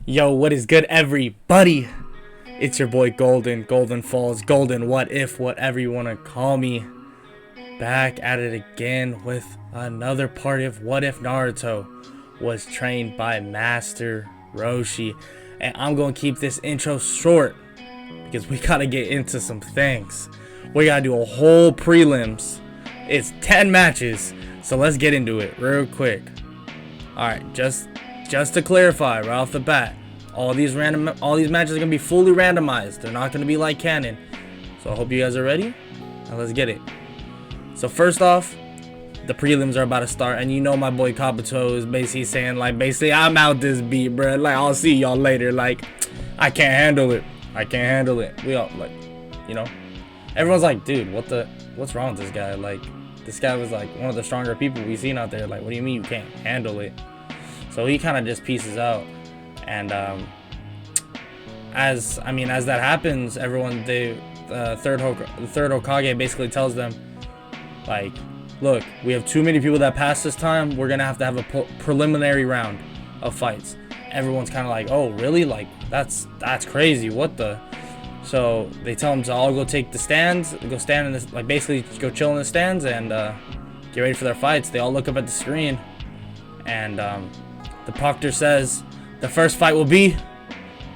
Yo, what is good, everybody? It's your boy Golden Falls, Golden What If, whatever you want to call me. Back at it again with another part of What If Naruto was trained by Master Roshi. And I'm going to keep this intro short because we got to get into some things. We got to do a whole prelims. It's 10 matches, so let's get into it real quick. Alright, just to clarify right off the bat, all these matches are gonna be fully randomized. They're not gonna be like canon. So I hope you guys are ready. Now let's get it. So first off, the prelims are about to start, and you know my boy Kabuto is basically saying I'm out this beat, bro. Like, I'll see y'all later. Like, I can't handle it. We all everyone's like, dude, what's wrong with this guy? Like, this guy was like one of the stronger people we've seen out there. Like, what do you mean you can't handle it? So he kind of just pieces out, and as that happens, everyone, the third Hokage basically tells them, like, look, we have too many people that pass this time. We're gonna have to have a preliminary round of fights. Everyone's kind of like, oh, really? Like, that's crazy. What the? So they tell them to all go take the stands, go stand in this, like, basically go chill in the stands and get ready for their fights. They all look up at the screen, and the proctor says the first fight will be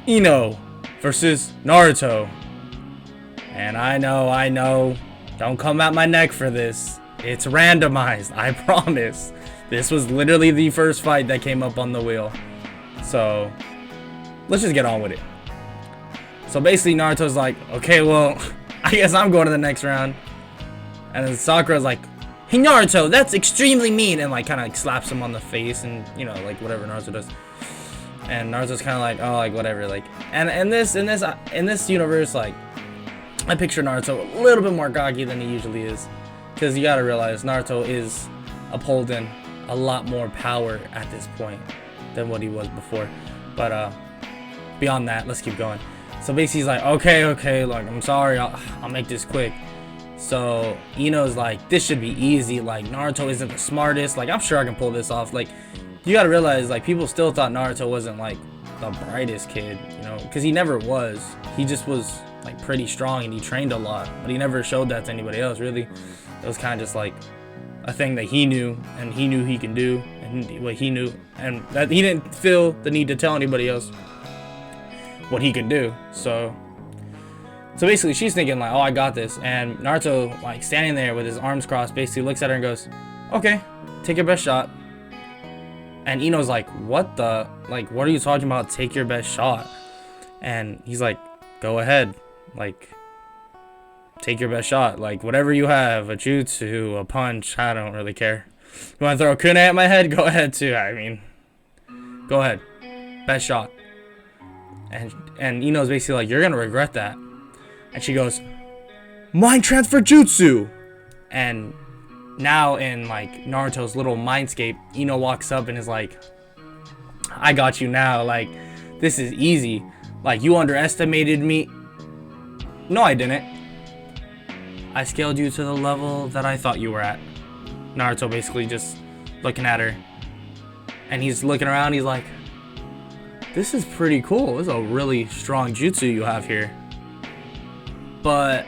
Ino versus Naruto. And I know, don't come at my neck for this. It's randomized, I promise. This was literally the first fight that came up on the wheel. So let's just get on with it. So basically Naruto's like, okay, well, I guess I'm going to the next round. And then Sakura's like, hey Naruto, that's extremely mean, and like kind of like slaps him on the face, and you know, like whatever Naruto does. And Naruto's kind of like, oh, like whatever, like. And in this universe, like, I picture Naruto a little bit more cocky than he usually is, because you gotta realize Naruto is upholding a lot more power at this point than what he was before. But beyond that, let's keep going. So basically he's like, okay, like, I'm sorry, I'll make this quick. So Ino's like, this should be easy. Like, Naruto isn't the smartest. Like, I'm sure I can pull this off. Like, you gotta realize, like, people still thought Naruto wasn't like the brightest kid, you know, because he never was. He just was like pretty strong, and he trained a lot, but he never showed that to anybody else, really. It was kind of just like a thing that he knew, and he knew he can do, and what he knew, and that he didn't feel the need to tell anybody else what he could do. So basically she's thinking like, oh, I got this. And Naruto, like, standing there with his arms crossed, basically looks at her and goes, okay, take your best shot. And Ino's like, what the, like, what are you talking about, take your best shot? And he's like, go ahead, like, take your best shot, like, whatever you have, a jutsu, a punch, I don't really care. You want to throw a kunai at my head? Go ahead too. I mean, go ahead, best shot. And Ino's basically like, you're gonna regret that. And she goes, mind transfer jutsu. And now in like Naruto's little mindscape, Ino walks up and is like, I got you now. Like, this is easy. Like, you underestimated me. No, I didn't. I scaled you to the level that I thought you were at. Naruto basically just looking at her. And he's looking around. He's like, this is pretty cool. This is a really strong jutsu you have here. But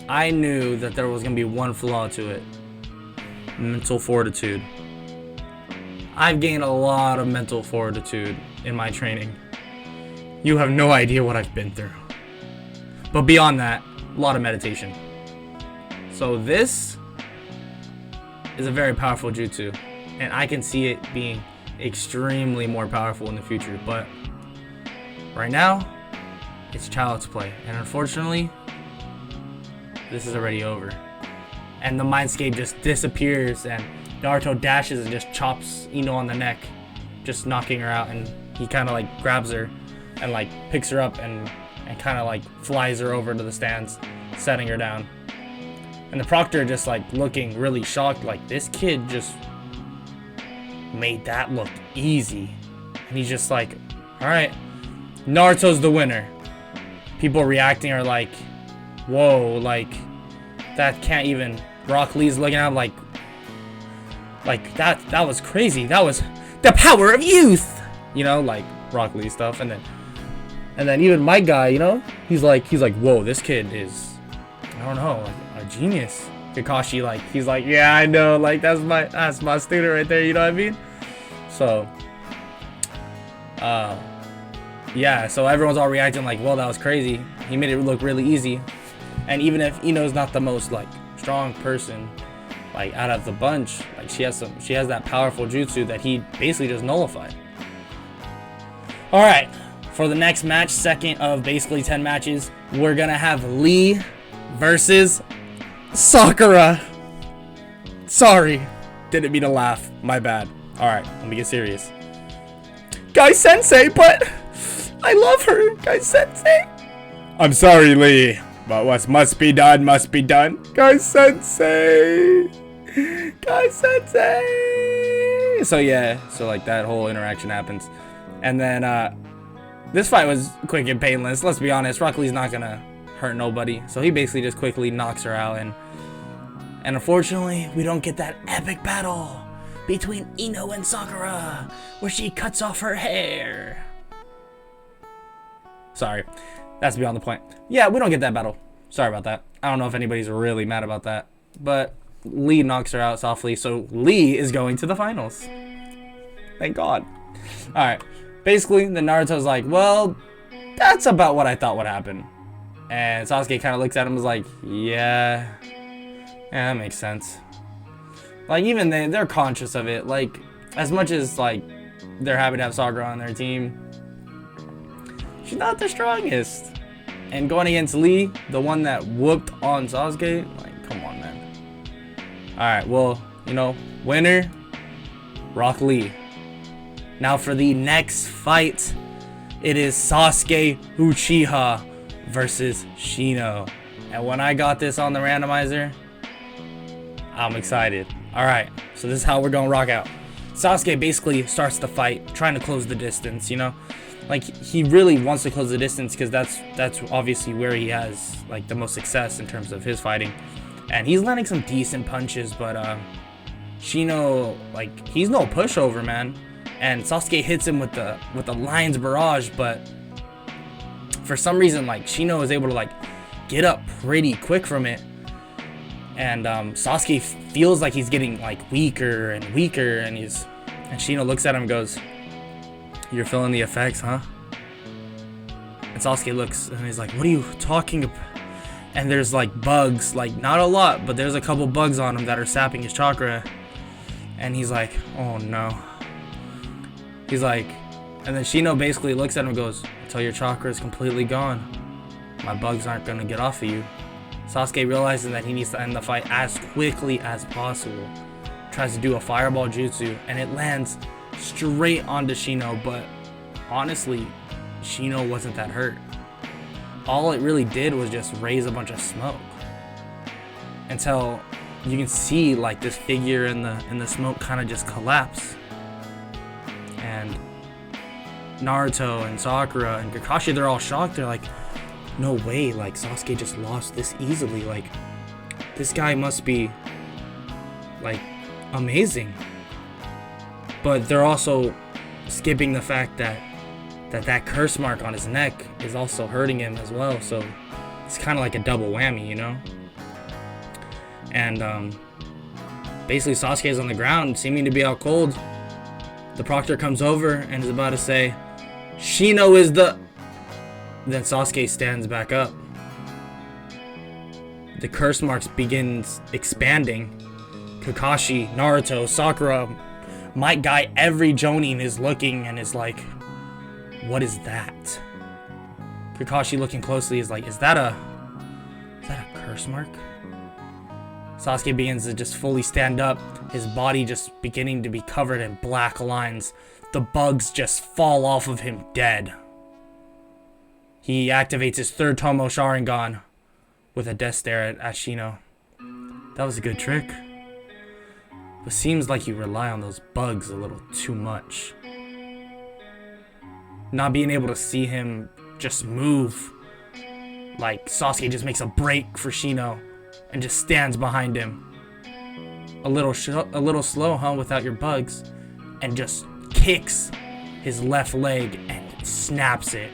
I knew that there was going to be one flaw to it. Mental fortitude. I've gained a lot of mental fortitude in my training. You have no idea what I've been through. But beyond that, a lot of meditation. So this is a very powerful jutsu, and I can see it being extremely more powerful in the future. But right now, it's child's play, and unfortunately, this is already over. And the mindscape just disappears, and Naruto dashes and just chops Ino on the neck, just knocking her out. And he kind of like grabs her and like picks her up and kind of like flies her over to the stands, setting her down. And the proctor just like looking really shocked, like, this kid just made that look easy. And he's just like, all right, Naruto's the winner. People reacting are like, whoa, like, that can't even. Rock Lee's looking at him like that was crazy. That was the power of youth. You know, like, Rock Lee stuff, and then even my guy, you know, he's like, whoa, this kid is, I don't know, like a genius. Kakashi, like, he's like, yeah, I know, like, that's my student right there, you know what I mean? So, yeah, so everyone's all reacting like, well, that was crazy. He made it look really easy. And even if Ino's not the most, like, strong person, like, out of the bunch, like, she has that powerful jutsu that he basically just nullified. All right, for the next match, second of basically 10 matches, we're gonna have Lee versus Sakura. Sorry, didn't mean to laugh, my bad. All right, let me get serious. Guy Sensei, but I love her, Guy Sensei. I'm sorry, Lee, but what must be done must be done. Guy Sensei. Guy Sensei. So yeah, so like that whole interaction happens. And then this fight was quick and painless. Let's be honest, Rock Lee's not gonna hurt nobody. So he basically just quickly knocks her out. And unfortunately, we don't get that epic battle between Ino and Sakura, where she cuts off her hair. Sorry, that's beyond the point. Yeah, we don't get that battle. Sorry about that. I don't know if anybody's really mad about that. But Lee knocks her out softly, so Lee is going to the finals. Thank God. Alright, basically, the Naruto's like, well, that's about what I thought would happen. And Sasuke kind of looks at him and is like, yeah, that makes sense. Like, even they're conscious of it. Like, as much as, like, they're happy to have Sakura on their team, she's not the strongest. And going against Lee, the one that whooped on Sasuke, like, come on, man. Alright, well, you know, winner, Rock Lee. Now for the next fight, it is Sasuke Uchiha versus Shino. And when I got this on the randomizer, I'm excited. Alright, so this is how we're gonna rock out. Sasuke basically starts the fight, trying to close the distance, you know? Like, he really wants to close the distance because that's obviously where he has, like, the most success in terms of his fighting. And he's landing some decent punches, but Shino, like, he's no pushover, man. And Sasuke hits him with the Lion's Barrage, but for some reason, like, Shino is able to, like, get up pretty quick from it. And Sasuke feels like he's getting, like, weaker and weaker, and Shino looks at him and goes, "You're feeling the effects, huh?" And Sasuke looks and he's like, "What are you talking about?" And there's, like, bugs, like, not a lot, but there's a couple bugs on him that are sapping his chakra. And he's like, "Oh no." He's like, and then Shino basically looks at him and goes, "Until your chakra is completely gone, my bugs aren't gonna get off of you." Sasuke realizes that he needs to end the fight as quickly as possible. Tries to do a fireball jutsu, and it lands straight onto Shino, but honestly, Shino wasn't that hurt. All it really did was just raise a bunch of smoke. Until you can see, like, this figure in the smoke kind of just collapse. And Naruto and Sakura and Kakashi, they're all shocked. They're like, no way, like, Sasuke just lost this easily. Like, this guy must be, like, amazing. But they're also skipping the fact that curse mark on his neck is also hurting him as well. So it's kind of like a double whammy, you know? And basically Sasuke's on the ground, seeming to be out cold. The proctor comes over and is about to say, "Shino is the..." Then Sasuke stands back up. The curse marks begins expanding. Kakashi, Naruto, Sakura, Might Guy, every Jonin is looking and is like, "What is that?" Kakashi, looking closely, is like, is that a curse mark?" Sasuke begins to just fully stand up, his body just beginning to be covered in black lines. The bugs just fall off of him dead. He activates his third Tomo Sharingan with a death stare at Shino. That was a good trick. But seems like you rely on those bugs a little too much. Not being able to see him just move. Like, Sasuke just makes a break for Shino and just stands behind him. A little slow, huh, without your bugs. And just kicks his left leg and snaps it.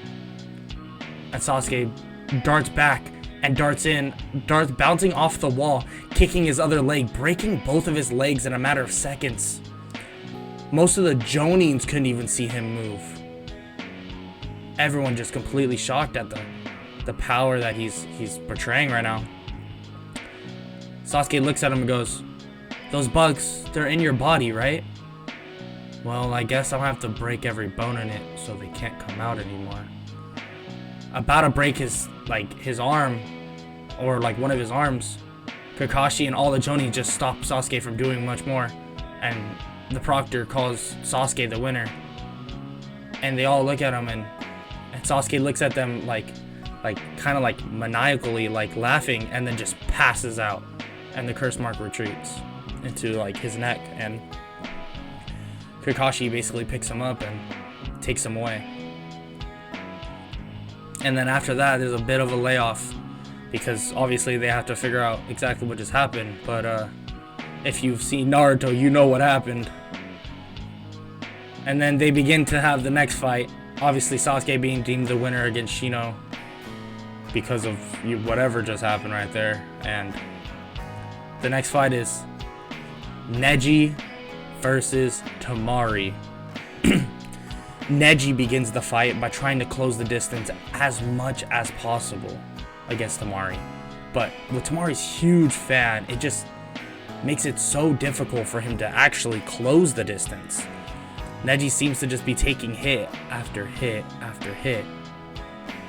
And Sasuke darts back and darts bouncing off the wall, kicking his other leg, breaking both of his legs in a matter of seconds. Most of the Jonins couldn't even see him move. Everyone just completely shocked at the power that he's portraying right now. Sasuke looks at him and goes, "Those bugs, they're in your body, right? Well, I guess I'll have to break every bone in it so they can't come out anymore." About to break his arm, or like one of his arms, Kakashi and all the Jonin just stop Sasuke from doing much more, and the proctor calls Sasuke the winner. And they all look at him, and Sasuke looks at them like kind of like maniacally, like laughing, and then just passes out, and the curse mark retreats into like his neck, and Kakashi basically picks him up and takes him away. And then after that, there's a bit of a layoff, because obviously they have to figure out exactly what just happened. But if you've seen Naruto, you know what happened. And then they begin to have the next fight. Obviously Sasuke being deemed the winner against Shino because of whatever just happened right there. And the next fight is Neji versus Temari. Neji begins the fight by trying to close the distance as much as possible against Temari. But with Temari's huge fan, it just makes it so difficult for him to actually close the distance. Neji seems to just be taking hit after hit after hit.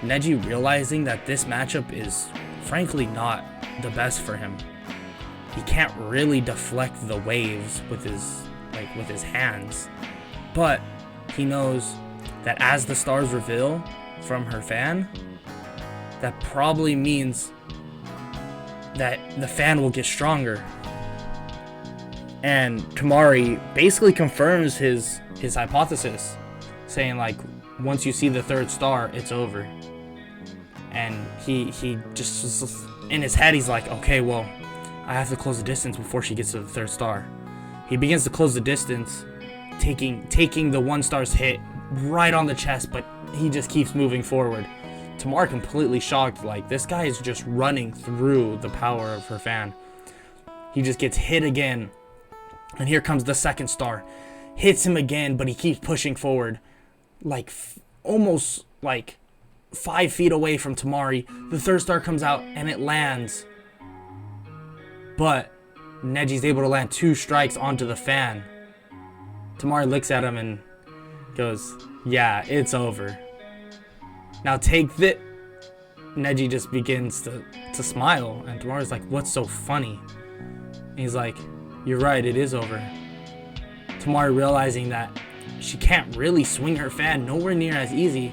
Neji realizing that this matchup is frankly not the best for him. He can't really deflect the waves with his hands. But he knows that as the stars reveal from her fan, that probably means that the fan will get stronger. And Temari basically confirms his hypothesis, saying like, once you see the third star, it's over. And he just in his head, he's like, okay, well, I have to close the distance before she gets to the third star. He begins to close the distance, taking the one star's hit right on the chest, but he just keeps moving forward. Temari completely shocked, like, this guy is just running through the power of her fan. He just gets hit again, and here comes the second star. Hits him again, but he keeps pushing forward, like almost like 5 feet away from Temari. The third star comes out and it lands, but Neji's able to land 2 strikes onto the fan. Temari looks at him and goes, "Yeah, it's over. Now take that." Neji just begins to smile, and Temari's like, "What's so funny?" And he's like, "You're right, it is over." Temari realizing that she can't really swing her fan nowhere near as easy,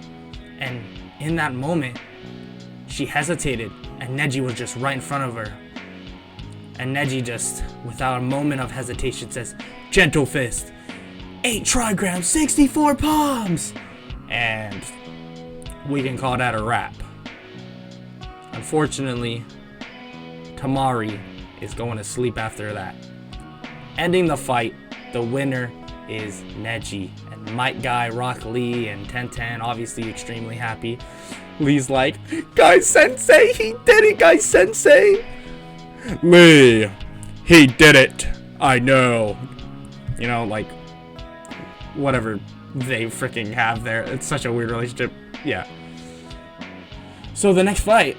and in that moment, she hesitated, and Neji was just right in front of her. And Neji just, without a moment of hesitation, says, "Gentle fist, 8 trigrams, 64 palms!" And we can call that a wrap. Unfortunately, Temari is going to sleep after that. Ending the fight, the winner is Neji. And Might Guy, Rock Lee, and Tenten obviously extremely happy. Lee's like, "Guy Sensei, he did it, Guy Sensei!" "Lee, he did it, I know." You know, like, whatever they freaking have there. It's such a weird relationship. Yeah. So the next fight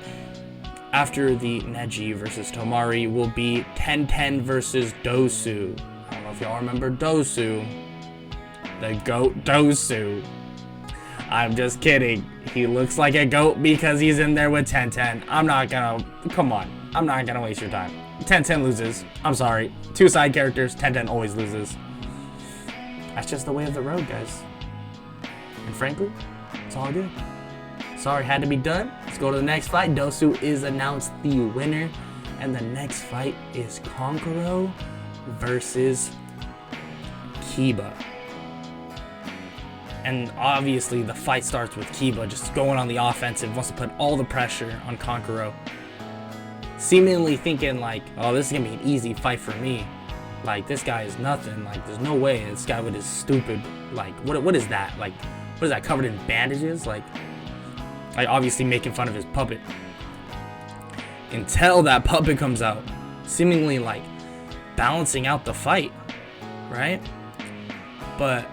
after the Neji versus Temari will be Tenten versus Dosu. I don't know if y'all remember Dosu. The goat Dosu. I'm just kidding. He looks like a goat because he's in there with Tenten. I'm not gonna waste your time. Tenten loses. I'm sorry. 2 side characters, Tenten always loses. That's just the way of the road, guys. And frankly, it's all good. Sorry, had to be done. Let's go to the next fight. Dosu is announced the winner. And the next fight is Kankuro versus Kiba. And obviously the fight starts with Kiba just going on the offensive, wants to put all the pressure on Kankuro. Seemingly thinking like, oh, this is gonna be an easy fight for me. Like, this guy is nothing. Like, there's no way this guy with his stupid, like, what is that? Like, what is that, covered in bandages, like obviously making fun of his puppet. Until that puppet comes out, seemingly like balancing out the fight, right? But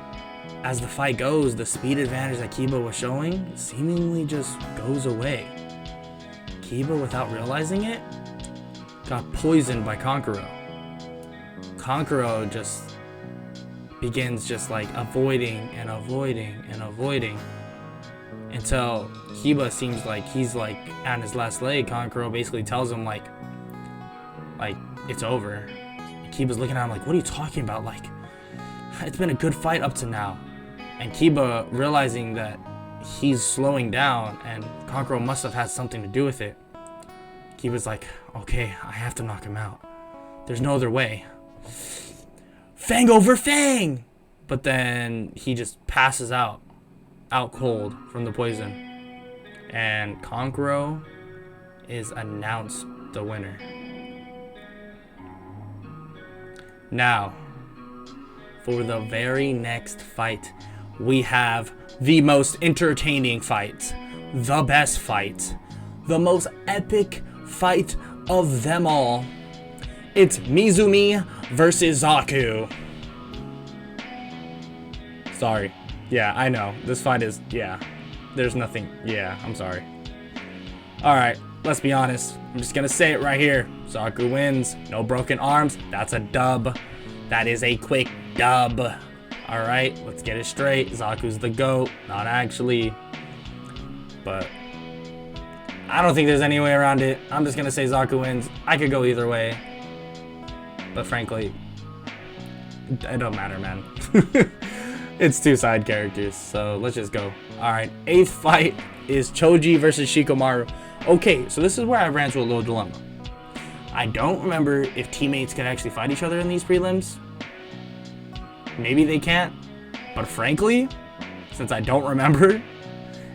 as the fight goes, the speed advantage that Kiba was showing seemingly just goes away. Kiba, without realizing it, got poisoned by Kankuro. Kankuro just begins just like avoiding and avoiding and avoiding until Kiba seems like he's like on his last leg. Kankuro basically tells him like it's over. And Kiba's looking at him like, what are you talking about? Like, it's been a good fight up to now. And Kiba, realizing that he's slowing down and Kankuro must have had something to do with it, Kiba's like, okay, I have to knock him out. There's no other way. Fang over Fang! But then he just passes out cold from the poison. And Kankuro is announced the winner. Now, for the very next fight, we have the most entertaining fight, the best fight, the most epic fight of them all. It's Mizumi versus Zaku. Sorry. Yeah, I know. This fight is, there's nothing. Yeah, I'm sorry. Alright, let's be honest. I'm just gonna say it right here. Zaku wins. No broken arms. That's a dub. That is a quick dub. Alright, let's get it straight. Zaku's the GOAT. Not actually. But I don't think there's any way around it. I'm just gonna say Zaku wins. I could go either way. But frankly, it don't matter, man. It's two side characters, so let's just go. Alright, 8th fight is Choji versus Shikamaru. Okay, so this is where I ran into a little dilemma. I don't remember if teammates can actually fight each other in these prelims. Maybe they can't. But frankly, since I don't remember,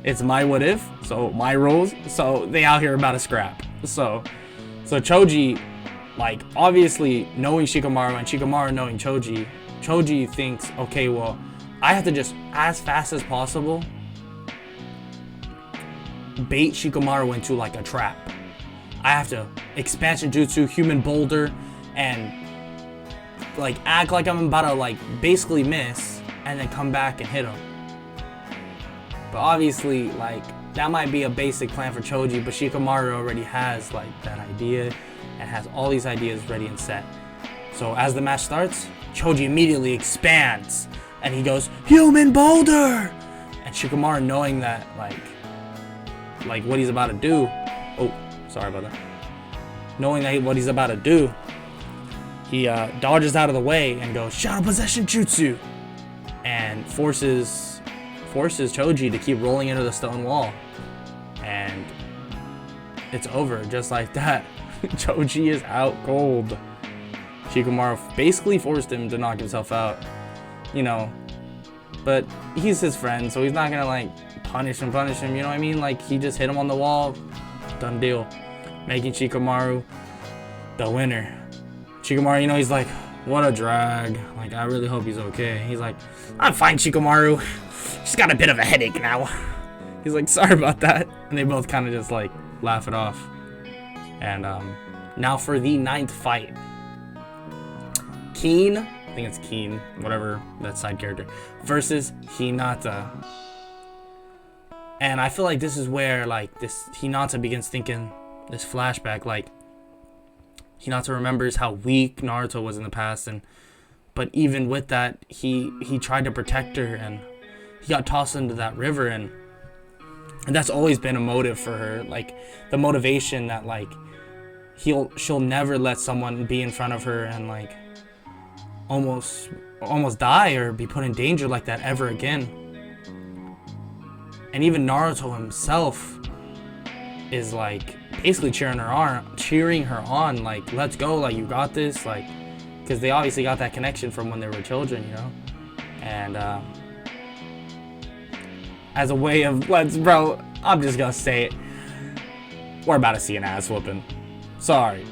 it's my what if, so my rules. So they out here about to scrap. So Choji, like, obviously knowing Shikamaru and Shikamaru knowing Choji, Choji thinks, okay, well, I have to just, as fast as possible, bait Shikamaru into like a trap. I have to expansion jutsu, human boulder, and like act like I'm about to like basically miss and then come back and hit him. But obviously, like, that might be a basic plan for Choji, but Shikamaru already has like that idea and has all these ideas ready and set. So as the match starts, Choji immediately expands and he goes, human boulder! And Shikamaru, knowing that like what he's about to do, oh, sorry about that. Knowing that what he's about to do, he dodges out of the way and goes, shadow possession jutsu! And forces Choji to keep rolling into the stone wall. And it's over just like that. Choji is out cold. Shikamaru basically forced him to knock himself out, you know, but he's his friend, so he's not gonna like punish him, you know what I mean? Like, he just hit him on the wall, done deal, making Shikamaru the winner. Shikamaru, you know, he's like, what a drag, like, I really hope he's okay. He's like, I'm fine, Shikamaru, just got a bit of a headache now. He's like, sorry about that. And they both kind of just like laugh it off. And now for the 9th fight, Keen, I think it's Keen, whatever, that side character, versus Hinata. And I feel like this is where like this Hinata begins thinking this flashback, like Hinata remembers how weak Naruto was in the past, and but even with that, he tried to protect her and he got tossed into that river, and that's always been a motive for her, like the motivation that like she'll never let someone be in front of her and like almost die or be put in danger like that ever again. And even Naruto himself is like basically cheering her on, like, let's go, like, you got this, like, because they obviously got that connection from when they were children, you know. And as a way of bro, I'm just gonna say it, we're about to see an ass whooping. Sorry,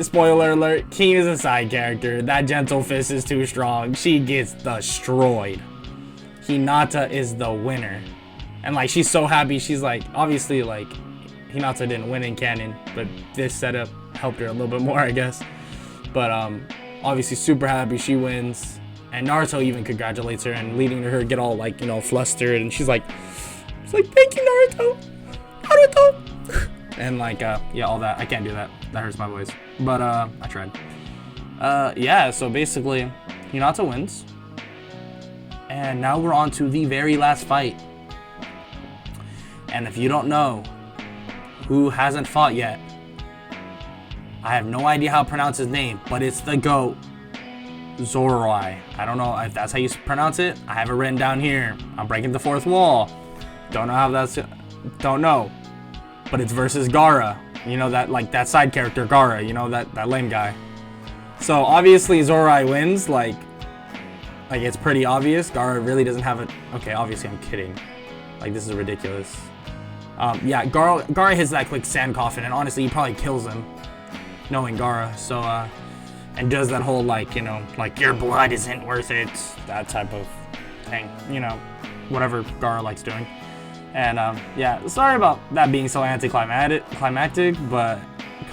spoiler alert, Keen is a side character. That gentle fist is too strong. She gets destroyed. Hinata is the winner. And like she's so happy. She's like, obviously like Hinata didn't win in canon, but this setup helped her a little bit more, I guess. But obviously super happy she wins. And Naruto even congratulates her and leading to her get all like, you know, flustered, and she's like thank you, Naruto. And like yeah, all that. I can't do that. That hurts my voice. But I tried. Yeah, so basically Hinata wins. And now we're on to the very last fight. And if you don't know who hasn't fought yet, I have no idea how to pronounce his name, but it's the GOAT, Zoroi. I don't know if that's how you pronounce it. I have it written down here. I'm breaking the fourth wall. Don't know how that's... Don't know. But it's versus Gaara. You know, that like that side character, Gaara. You know, that lame guy. So obviously Zoroi wins. Like it's pretty obvious. Gaara really doesn't have it. Okay, obviously I'm kidding. Like, this is ridiculous. Yeah, Gaara hits that quick sand coffin, and honestly, he probably kills him, knowing Gaara. So, and does that whole, like, you know, like, your blood isn't worth it, that type of thing, you know, whatever Gaara likes doing. And, yeah, sorry about that being so anticlimactic, but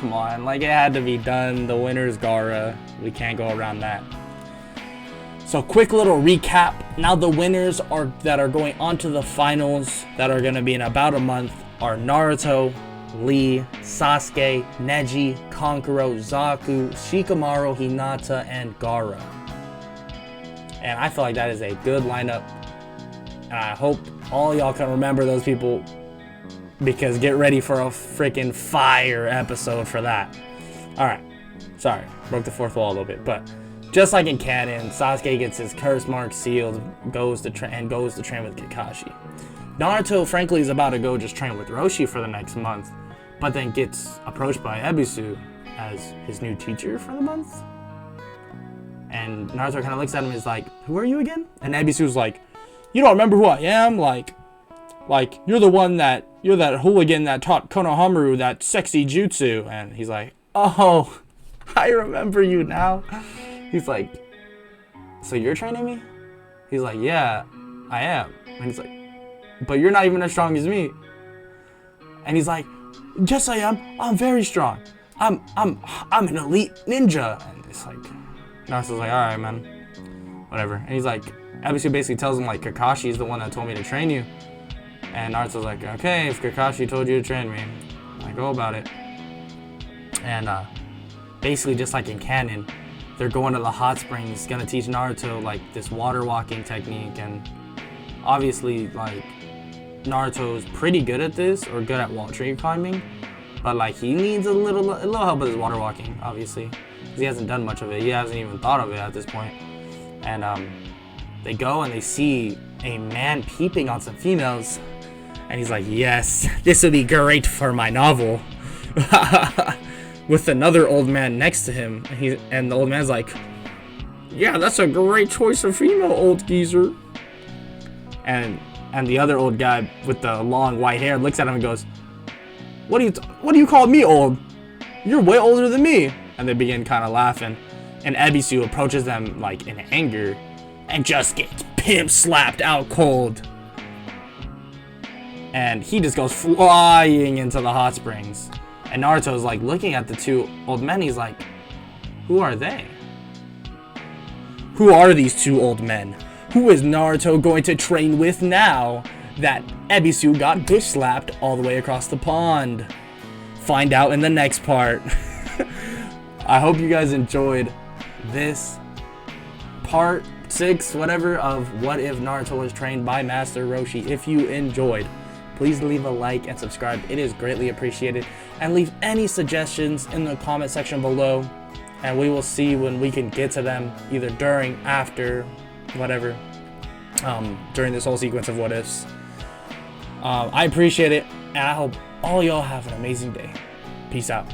come on, like, it had to be done. The winner's Gaara. We can't go around that. So quick little recap. Now the winners that are going on to the finals that are going to be in about a month are Naruto, Lee, Sasuke, Neji, Kankuro, Zaku, Shikamaru, Hinata, and Gaara. And I feel like that is a good lineup. And I hope all y'all can remember those people, because get ready for a freaking fire episode for that. Alright. Sorry. Broke the fourth wall a little bit, but... just like in canon, Sasuke gets his curse mark sealed, goes to train with Kakashi. Naruto, frankly, is about to go just train with Roshi for the next month, but then gets approached by Ebisu as his new teacher for the month. And Naruto kind of looks at him and is like, who are you again? And Ebisu's like, you don't remember who I am? Like you're that hooligan that taught Konohamaru that sexy jutsu. And he's like, oh, I remember you now. He's like, so you're training me? He's like, yeah, I am. And he's like, but you're not even as strong as me. And he's like, yes, I am. I'm very strong. I'm an elite ninja. And it's like, Naruto's like, all right, man, whatever. And he's like, Ebisu basically tells him like, Kakashi is the one that told me to train you. And Naruto's like, okay, if Kakashi told you to train me, I go about it. And basically, just like in canon, they're going to the hot springs, gonna teach Naruto like this water walking technique. And obviously, like, Naruto's pretty good at this, or good at wall tree climbing, but like he needs a little help with his water walking, obviously, because he hasn't done much of it. He hasn't even thought of it at this point. And they go and they see a man peeping on some females, and he's like, yes, this would be great for my novel. With another old man next to him, and the old man's like, yeah, that's a great choice of female, old geezer. And the other old guy with the long white hair looks at him and goes, what do you call me old? You're way older than me. And they begin kind of laughing, and Ebisu approaches them like in anger and just gets pimp slapped out cold. And he just goes flying into the hot springs. And Naruto's like looking at the two old men. He's like, who are they? Who are these two old men? Who is Naruto going to train with now that Ebisu got bitch slapped all the way across the pond? Find out in the next part. I hope you guys enjoyed this part 6, whatever, of What If Naruto Was Trained by Master Roshi. If you enjoyed, please leave a like and subscribe. It is greatly appreciated. And leave any suggestions in the comment section below, and we will see when we can get to them, either during, after, whatever, during this whole sequence of what ifs. I appreciate it, and I hope all y'all have an amazing day. Peace out.